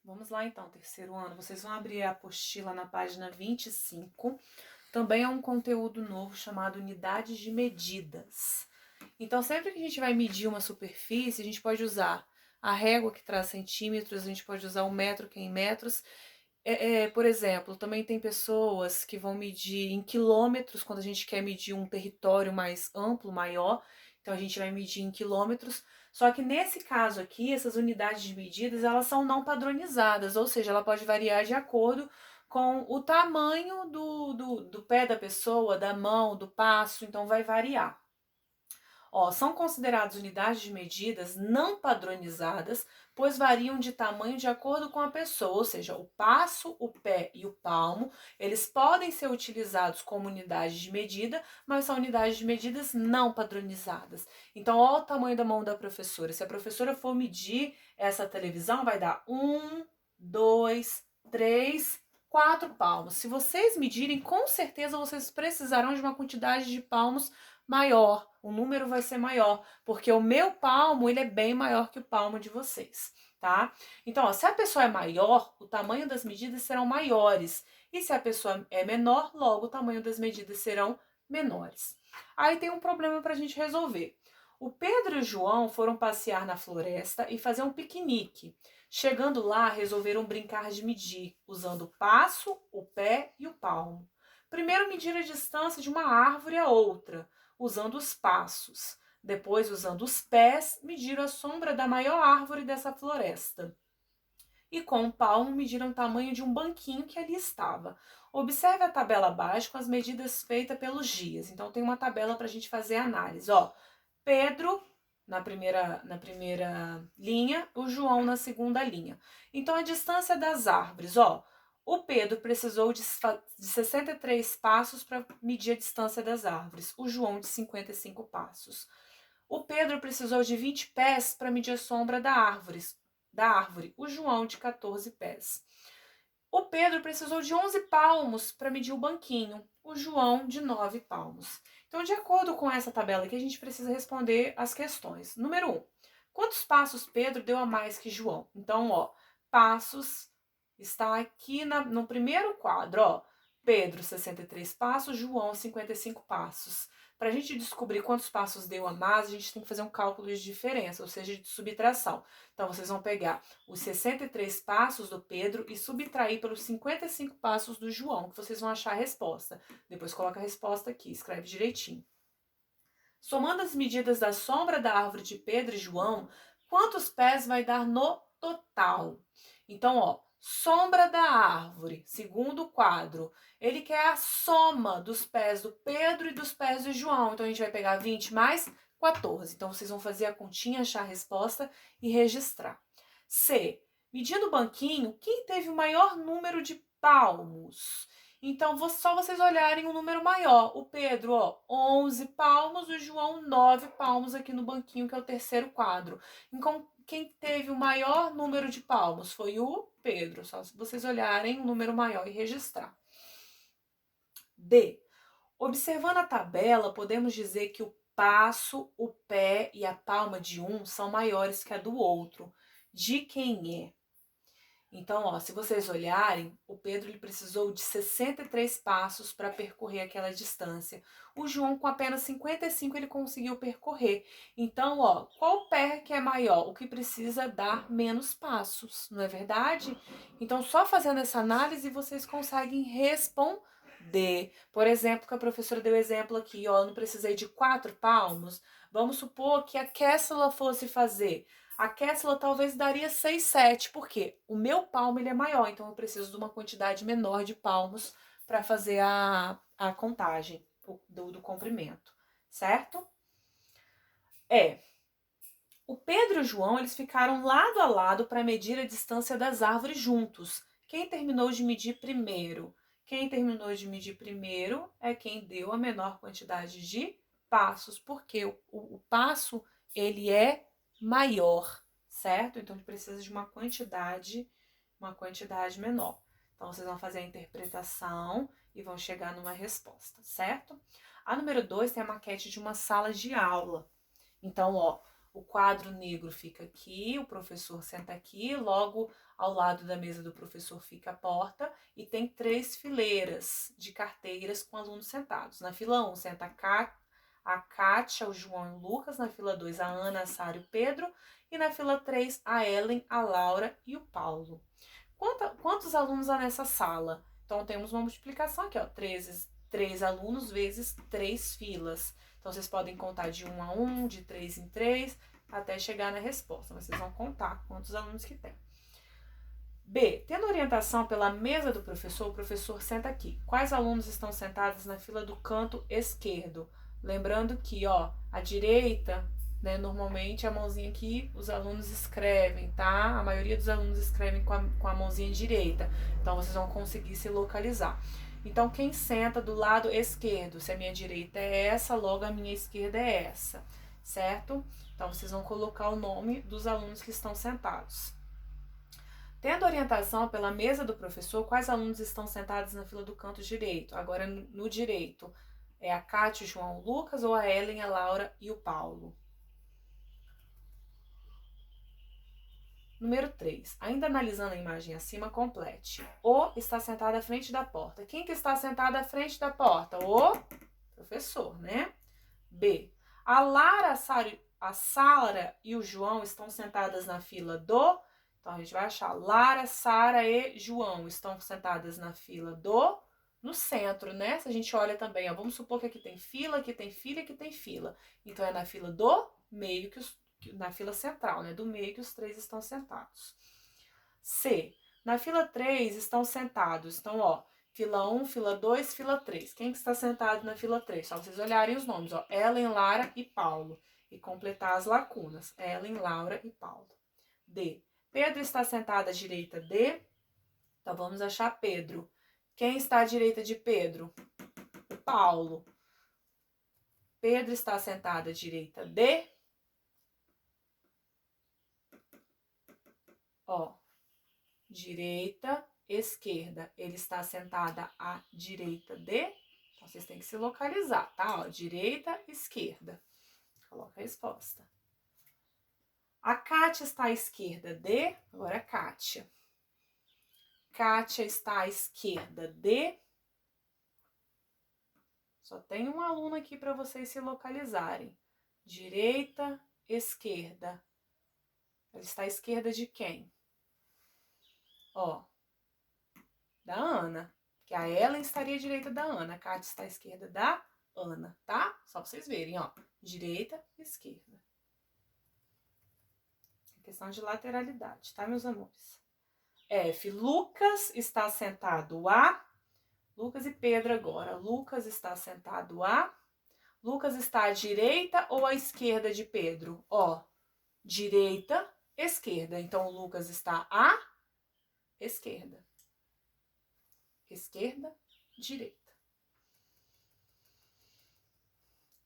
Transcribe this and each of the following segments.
Vamos lá então, terceiro ano. Vocês vão abrir a apostila na página 25. Também é um conteúdo novo chamado unidades de medidas. Então, sempre que a gente vai medir uma superfície, a gente pode usar a régua que traz centímetros, a gente pode usar o metro que é em metros. Por exemplo, também tem pessoas que vão medir em quilômetros quando a gente quer medir um território mais amplo, maior. Então a gente vai medir em quilômetros. Só que nesse caso aqui, essas unidades de medidas, elas são não padronizadas, ou seja, ela pode variar de acordo com o tamanho do pé da pessoa, da mão, do passo, então vai variar. São consideradas unidades de medidas não padronizadas, pois variam de tamanho de acordo com a pessoa, ou seja, o passo, o pé e o palmo, eles podem ser utilizados como unidade de medida, mas são unidades de medidas não padronizadas. Então, olha o tamanho da mão da professora. Se a professora for medir essa televisão, vai dar 1, 2, 3, 4 palmos. Se vocês medirem, com certeza vocês precisarão de uma quantidade de palmos maior, o número vai ser maior, porque o meu palmo, ele é bem maior que o palmo de vocês, tá? Então, se a pessoa é maior, o tamanho das medidas serão maiores, e se a pessoa é menor, logo o tamanho das medidas serão menores. Aí tem um problema para a gente resolver. O Pedro e o João foram passear na floresta e fazer um piquenique. Chegando lá, resolveram brincar de medir, usando o passo, o pé e o palmo. Primeiro mediram a distância de uma árvore a outra, usando os passos. Depois, usando os pés, mediram a sombra da maior árvore dessa floresta. E com o palmo, mediram o tamanho de um banquinho que ali estava. Observe a tabela abaixo com as medidas feitas pelos dias. Então, tem uma tabela para a gente fazer a análise. Pedro na primeira linha, o João na segunda linha. Então, a distância das árvores, o Pedro precisou de 63 passos para medir a distância das árvores, o João de 55 passos. O Pedro precisou de 20 pés para medir a sombra da árvore, o João de 14 pés. O Pedro precisou de 11 palmos para medir o banquinho, o João de 9 palmos. Então, de acordo com essa tabela aqui, a gente precisa responder as questões. Número 1. Quantos passos Pedro deu a mais que João? Então, passos está aqui no primeiro quadro, Pedro 63 passos, João 55 passos. Para a gente descobrir quantos passos deu a mais, a gente tem que fazer um cálculo de diferença, ou seja, de subtração. Então, vocês vão pegar os 63 passos do Pedro e subtrair pelos 55 passos do João, que vocês vão achar a resposta. Depois coloca a resposta aqui, escreve direitinho. Somando as medidas da sombra da árvore de Pedro e João, quantos pés vai dar no total? Então, sombra da árvore, segundo quadro. Ele quer a soma dos pés do Pedro e dos pés do João. Então, a gente vai pegar 20 mais 14. Então, vocês vão fazer a continha, achar a resposta e registrar. C. Medindo o banquinho, quem teve o maior número de palmos? Então, só vocês olharem um número maior. O Pedro, 11 palmos, o João, 9 palmos aqui no banquinho, que é o terceiro quadro. Então, quem teve o maior número de palmos foi o Pedro. Só se vocês olharem um número maior e registrar. D. Observando a tabela, podemos dizer que o passo, o pé e a palma de um são maiores que a do outro. De quem é? Então, se vocês olharem, o Pedro ele precisou de 63 passos para percorrer aquela distância. O João, com apenas 55, ele conseguiu percorrer. Então, qual pé que é maior? O que precisa dar menos passos, não é verdade? Então, só fazendo essa análise, vocês conseguem responder. Por exemplo, que a professora deu exemplo aqui, eu não precisei de 4 palmos. Vamos supor que a Kessela fosse fazer. A Kessler talvez daria 6, 7, porque o meu palmo ele é maior, então eu preciso de uma quantidade menor de palmos para fazer a contagem do comprimento, certo? O Pedro e o João eles ficaram lado a lado para medir a distância das árvores juntos. Quem terminou de medir primeiro? Quem terminou de medir primeiro é quem deu a menor quantidade de passos, porque o passo ele é maior, certo? Então, a gente precisa de uma quantidade menor. Então, vocês vão fazer a interpretação e vão chegar numa resposta, certo? A número 2 tem a maquete de uma sala de aula. Então, o quadro negro fica aqui, o professor senta aqui, logo Ao lado da mesa do professor fica a porta e tem 3 fileiras de carteiras com alunos sentados. Na fila 1 senta a Kátia, o João e o Lucas. Na fila 2, a Ana, a Sara e o Pedro. E na fila 3, a Ellen, a Laura e o Paulo. Quantos alunos há nessa sala? Então, temos uma multiplicação aqui, ó. 3 alunos vezes 3 filas. Então, vocês podem contar de 1 a 1, de 3 em 3, até chegar na resposta. Vocês vão contar quantos alunos que tem. B. Tendo orientação pela mesa do professor, o professor senta aqui. Quais alunos estão sentados na fila do canto esquerdo? Lembrando que, ó, a direita, né, normalmente a mãozinha aqui os alunos escrevem, tá? A maioria dos alunos escrevem com a mãozinha direita. Então, vocês vão conseguir se localizar. Então, quem senta do lado esquerdo? Se a minha direita é essa, logo a minha esquerda é essa, certo? Então, vocês vão colocar o nome dos alunos que estão sentados. Tendo orientação pela mesa do professor, quais alunos estão sentados na fila do canto direito? Agora, no direito, é a Kátia, o João, o Lucas, ou a Ellen, a Laura e o Paulo? Número 3. Ainda analisando a imagem acima, complete. O está sentado à frente da porta. Quem que está sentado à frente da porta? O professor, né? B. A Lara, a Sara e o João estão sentadas na fila do... Então, a gente vai achar Lara, Sara e João estão sentadas na fila do... No centro, né? Se a gente olha também, ó, vamos supor que aqui tem fila, aqui tem fila, aqui tem fila. Então, é na fila do meio na fila central, né? Do meio que os 3 estão sentados. C. Na fila 3 estão sentados. Então, ó, fila 1, fila 2, fila 3. Quem que está sentado na fila 3? Só vocês olharem os nomes, ó. Ellen, Lara e Paulo. E completar as lacunas. Ellen, Laura e Paulo. D. Pedro está sentado à direita de... Então, vamos achar Pedro. Quem está à direita de Pedro? O Paulo. Pedro está sentado à direita de... Ó, direita, esquerda. Ele está sentada à direita de... Então, vocês têm que se localizar, tá? Ó, direita, esquerda. Coloca a resposta. A Kátia está à esquerda de... Agora, Kátia. Kátia está à esquerda de... Só tem um aluno aqui para vocês se localizarem. Direita, esquerda. Ela está à esquerda de quem? Ó, da Ana. Que a Ellen estaria à direita da Ana. A Kátia está à esquerda da Ana, tá? Só pra vocês verem, ó. Direita e esquerda. Questão de lateralidade, tá, meus amores? F. Lucas está sentado a... Lucas e Pedro agora. Lucas está sentado a... Lucas está à direita ou à esquerda de Pedro? Ó, direita, esquerda. Então, o Lucas está à esquerda. Esquerda, direita.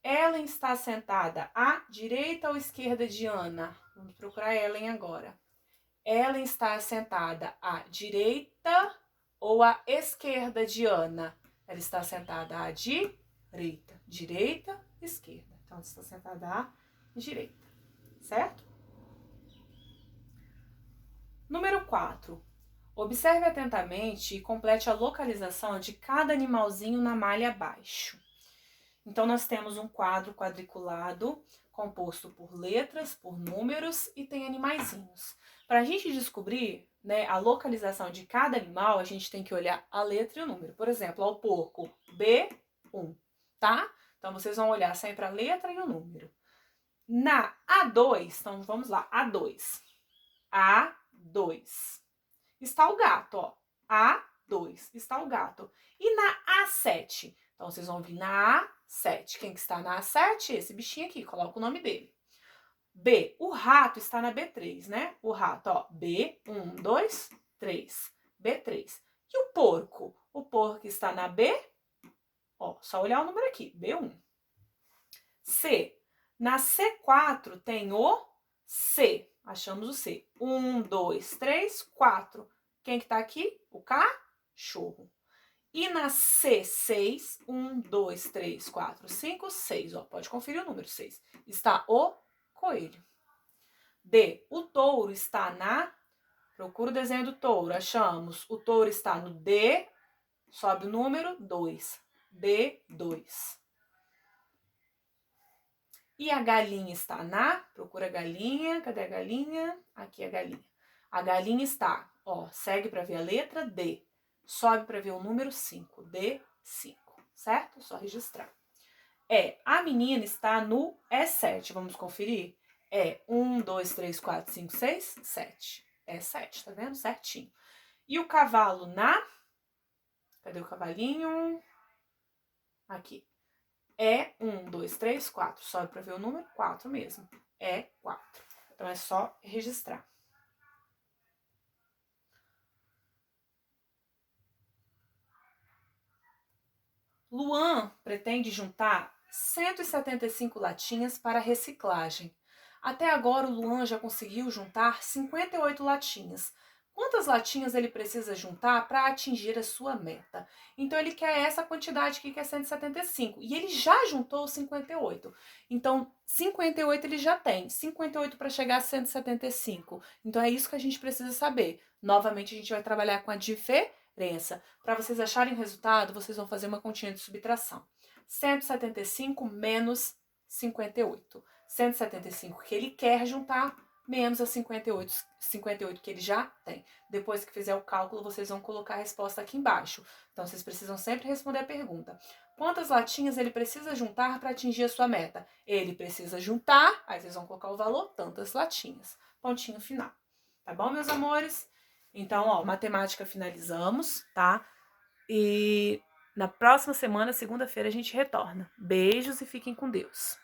Ellen está sentada à direita ou esquerda de Ana? Vamos procurar Ellen agora. Ellen está sentada à direita ou à esquerda de Ana? Ela está sentada à direita. Direita, esquerda. Então, ela está sentada à direita. Certo? Número 4. Observe atentamente e complete a localização de cada animalzinho na malha abaixo. Então, nós temos um quadro quadriculado composto por letras, por números e tem animaizinhos. Para a gente descobrir, né, a localização de cada animal, a gente tem que olhar a letra e o número. Por exemplo, ao porco, B1, tá? Então, vocês vão olhar sempre a letra e o número. Na A2, então vamos lá, A2. A2. Está o gato, ó. A2, está o gato. E na A7? Então, vocês vão vir na A7. Quem que está na A7? Esse bichinho aqui, coloca o nome dele. B, o rato está na B3, né? O rato, ó, B1, 2, 3, B3. E o porco? O porco está na B, ó, só olhar o número aqui, B1. C, na C4 tem o C, achamos o C. 1, 2, 3, 4. Quem que tá aqui? O cachorro. E na C6, 1, 2, 3, 4, 5, 6, ó, pode conferir o número 6. Está o coelho. D, o touro está na Procura o desenho do touro. Achamos. O touro está no D. Sobe o número 2. D2. E a galinha está na? Procura a galinha. Cadê a galinha? Aqui a galinha. A galinha está, ó, segue para ver a letra D. Sobe para ver o número 5. D5. Certo? Só registrar. A menina está no E7. Vamos conferir? 1, 2, 3, 4, 5, 6, 7. E7, tá vendo? Certinho. E o cavalo na? Cadê o cavalinho? Aqui. 1, 2, 3, 4. Sobe para ver o número 4 mesmo. 4. Então é só registrar. Luan pretende juntar 175 latinhas para reciclagem. Até agora o Luan já conseguiu juntar 58 latinhas. Quantas latinhas ele precisa juntar para atingir a sua meta? Então ele quer essa quantidade aqui, que é 175. E ele já juntou 58. Então 58 ele já tem. 58 para chegar a 175. Então é isso que a gente precisa saber. Novamente a gente vai trabalhar com a diferença. Para vocês acharem o resultado, vocês vão fazer uma continha de subtração. 175 menos 58. 175 que ele quer juntar, menos a 58 que ele já tem. Depois que fizer o cálculo, vocês vão colocar a resposta aqui embaixo. Então, vocês precisam sempre responder a pergunta. Quantas latinhas ele precisa juntar para atingir a sua meta? Ele precisa juntar, aí vocês vão colocar o valor, tantas latinhas. Pontinho final. Tá bom, meus amores? Então, ó, matemática finalizamos, tá? E na próxima semana, segunda-feira, a gente retorna. Beijos e fiquem com Deus.